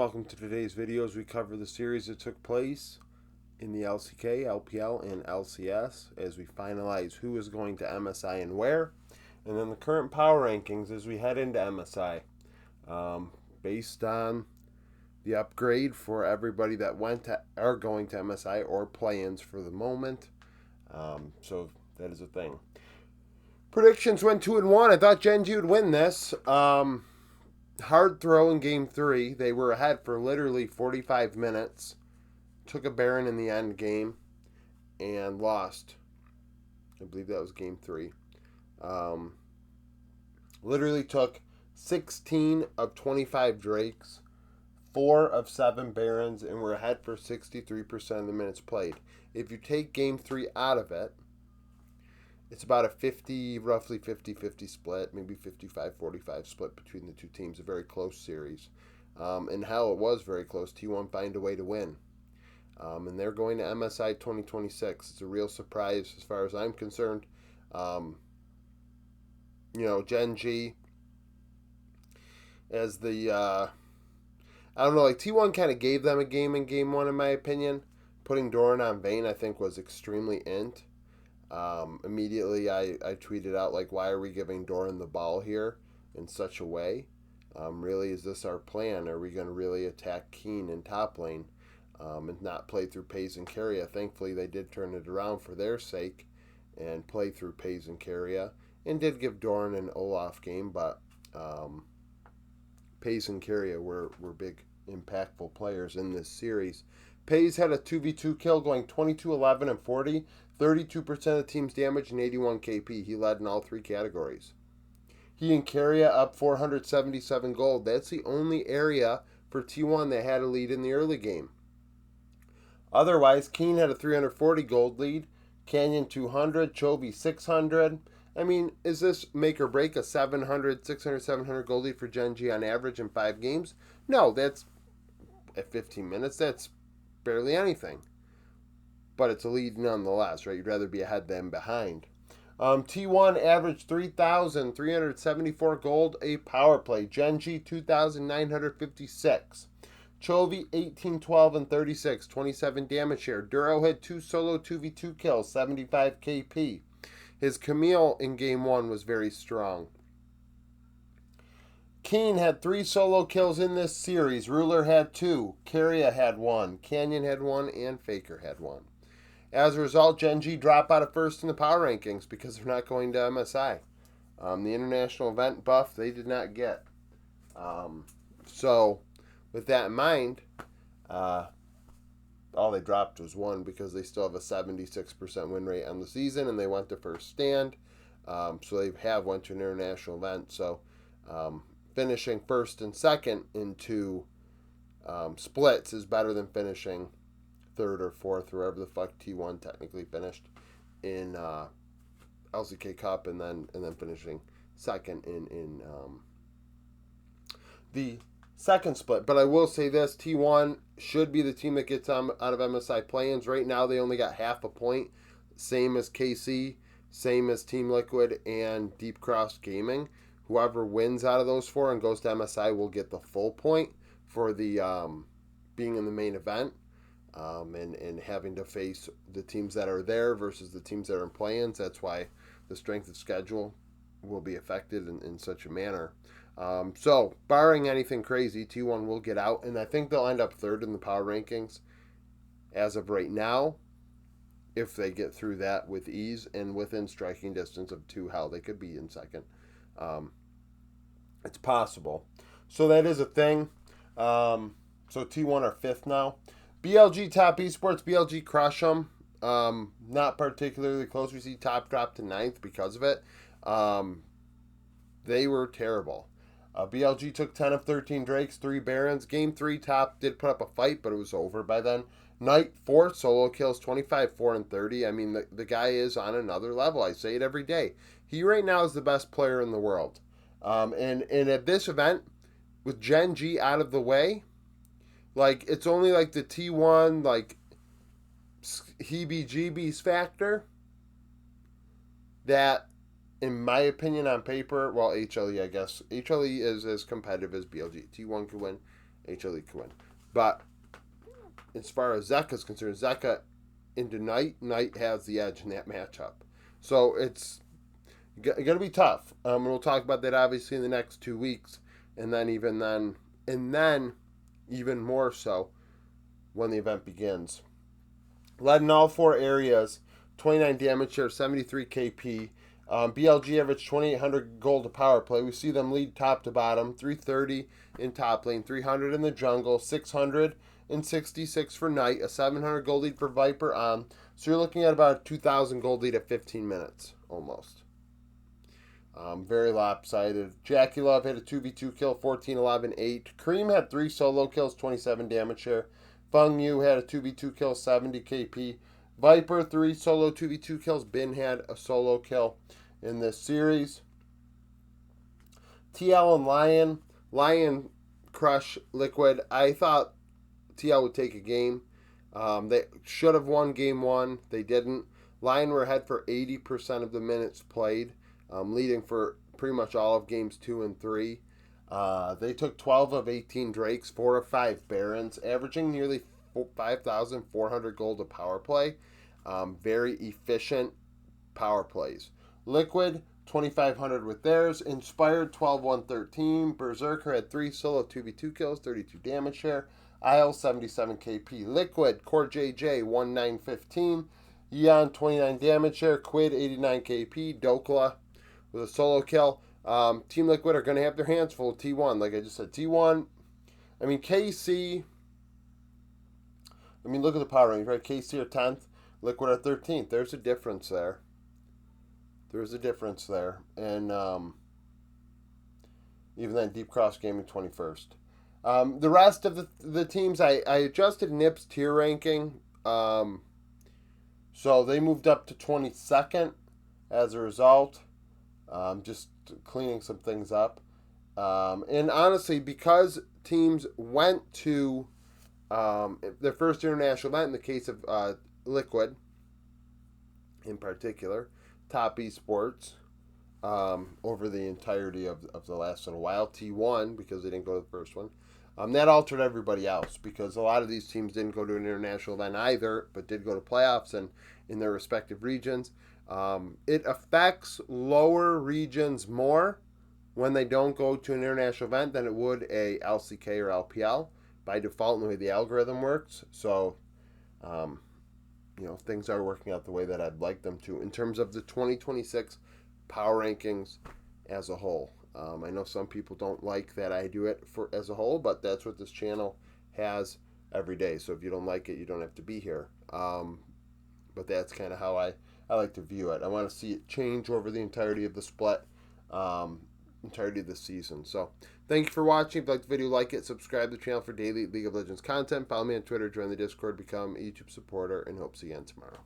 welcome to today's video as we cover the series that took place in the LCK, LPL, and LCS as we finalize who is going to MSI and where, and then the current power rankings as we head into MSI based on the upgrade for everybody that are going to MSI or play-ins for the moment. So that is a thing. Predictions went 2-1. I thought Gen.g would win this. Hard throw in game 3. They were ahead for literally 45 minutes. Took a Baron in the end game and lost. I believe that was game 3. Literally took 16 of 25 Drakes, 4 of 7 Barons, and were ahead for 63% of the minutes played. If you take game 3 out of it, it's about a roughly 50-50 split, maybe 55-45 split between the two teams. A very close series. And hell, it was very close. T1 find a way to win. And they're going to MSI 2026. It's a real surprise as far as I'm concerned. Gen.g as the... I don't know, like T1 kind of gave them a game in game 1 in my opinion. Putting Doran on Vayne I think was extremely int. Immediately I tweeted out, like, why are we giving Doran the ball here in such a way? Really, is this our plan? Are we going to really attack Keen in top lane and not play through Pays and Keria? Thankfully, they did turn it around for their sake and play through Pays and Keria and did give Doran an Olaf game, but Pays and Keria were big, impactful players in this series. Pays had a 2v2 kill going 22, 11, and 40. 32% of the team's damage and 81 KP. He led in all 3 categories. He and Keria up 477 gold. That's the only area for T1 that had a lead in the early game. Otherwise, Keen had a 340 gold lead. Canyon 200. Chovy 600. I mean, is this make or break a 700, 600, 700 gold lead for Gen.g on average in 5 games? No, that's at 15 minutes. That's barely anything. But it's a lead nonetheless, right? You'd rather be ahead than behind. T1 averaged 3,374 gold a power play. Gen.g 2,956. Chovy 18, 12, and 36, 27 damage share. Duro had 2 solo 2v2 kills, 75 KP. His Camille in game 1 was very strong. Keen had 3 solo kills in this series. Ruler had 2. Keria had 1. Canyon had 1. And Faker had 1. As a result, Gen.g drop out of first in the power rankings because they're not going to MSI. The international event buff they did not get. So, with that in mind, all they dropped was 1 because they still have a 76% win rate on the season and they went to first stand. So they have went to an international event. So, finishing first and second in 2 splits is better than finishing third or fourth, wherever the fuck T1 technically finished in LCK Cup, and then finishing second in the second split. But I will say this: T1 should be the team that gets out of MSI play-ins. Right now, they only got half a point, same as KC, same as Team Liquid and Deep Cross Gaming. Whoever wins out of those 4 and goes to MSI will get the full point for the being in the main event. And having to face the teams that are there versus the teams that are in play-ins. That's why the strength of schedule will be affected in such a manner. So, barring anything crazy, T1 will get out, and I think they'll end up third in the power rankings as of right now, if they get through that with ease and within striking distance of 2. Hell, they could be in second. It's possible. So that is a thing. So T1 are 5th now. BLG Top Esports, BLG crush them. Not particularly close. We see Top drop to 9th because of it. They were terrible. BLG took 10 of 13 Drakes, 3 Barons. Game 3, Top did put up a fight, but it was over by then. Knight, 4 solo kills, 25, 4, and 30. I mean, the guy is on another level. I say it every day. He right now is the best player in the world. And at this event, with Gen.g out of the way, like, it's only like the T1, like, heebie-jeebies factor that, in my opinion, on paper, well, HLE, I guess. HLE is as competitive as BLG. T1 could win HLE can win. But as far as Zeka is concerned, Zeka into Knight, Knight has the edge in that matchup. So it's going to be tough. We'll talk about that obviously in the next 2 weeks, and then even more so when the event begins. Led in all 4 areas, 29 damage share, 73 KP. BLG averaged 2,800 gold to power play. We see them lead top to bottom, 330 in top lane, 300 in the jungle, 666 for Knight, a 700 gold lead for Viper on. So you're looking at about a 2,000 gold lead at 15 minutes, almost. Very lopsided. Jackie Love had a 2v2 kill, 14, 11, 8. Cream had 3 solo kills, 27 damage share. Feng Yu had a 2v2 kill, 70 KP. Viper, 3 solo 2v2 kills. Bin had a solo kill in this series. TL and Lion. Lion crush Liquid. I thought TL would take a game. They should have won game 1. They didn't. Lion were ahead for 80% of the minutes played, leading for pretty much all of games 2 and 3. They took 12 of 18 Drakes, 4 of 5 Barons, averaging nearly 5,400 gold to power play. Very efficient power plays. Liquid, 2,500 with theirs. Inspired, 12, 113. Berserker had 3 solo 2v2 kills, 32 damage share. Isle, 77 KP. Liquid, Core JJ, 1915. Eon, 29 damage share. Quid, 89 KP. Dokla with a solo kill. Team Liquid are going to have their hands full of T1. Like I just said, T1. I mean, KC. I mean, look at the power range, right? KC are 10th. Liquid are 13th. There's a difference there. And even then, Deep Cross Gaming 21st. The rest of the teams, I adjusted NIP's tier ranking. So they moved up to 22nd as a result. Just cleaning some things up. And honestly, because teams went to their first international event, in the case of Liquid in particular, Top Esports, over the entirety of the last little while. T1, because they didn't go to the first one. That altered everybody else, because a lot of these teams didn't go to an international event either, but did go to playoffs and in their respective regions. It affects lower regions more when they don't go to an international event than it would a LCK or LPL by default in the way the algorithm works. So, things are working out the way that I'd like them to in terms of the 2026 power rankings as a whole. I know some people don't like that I do it as a whole, but that's what this channel has every day. So if you don't like it, you don't have to be here. But that's kind of how I like to view it. I want to see it change over the entirety of the split, entirety of the season. So thank you for watching. If you liked the video, like it, subscribe to the channel for daily League of Legends content. Follow me on Twitter, join the Discord, become a YouTube supporter, and hope to see you again tomorrow.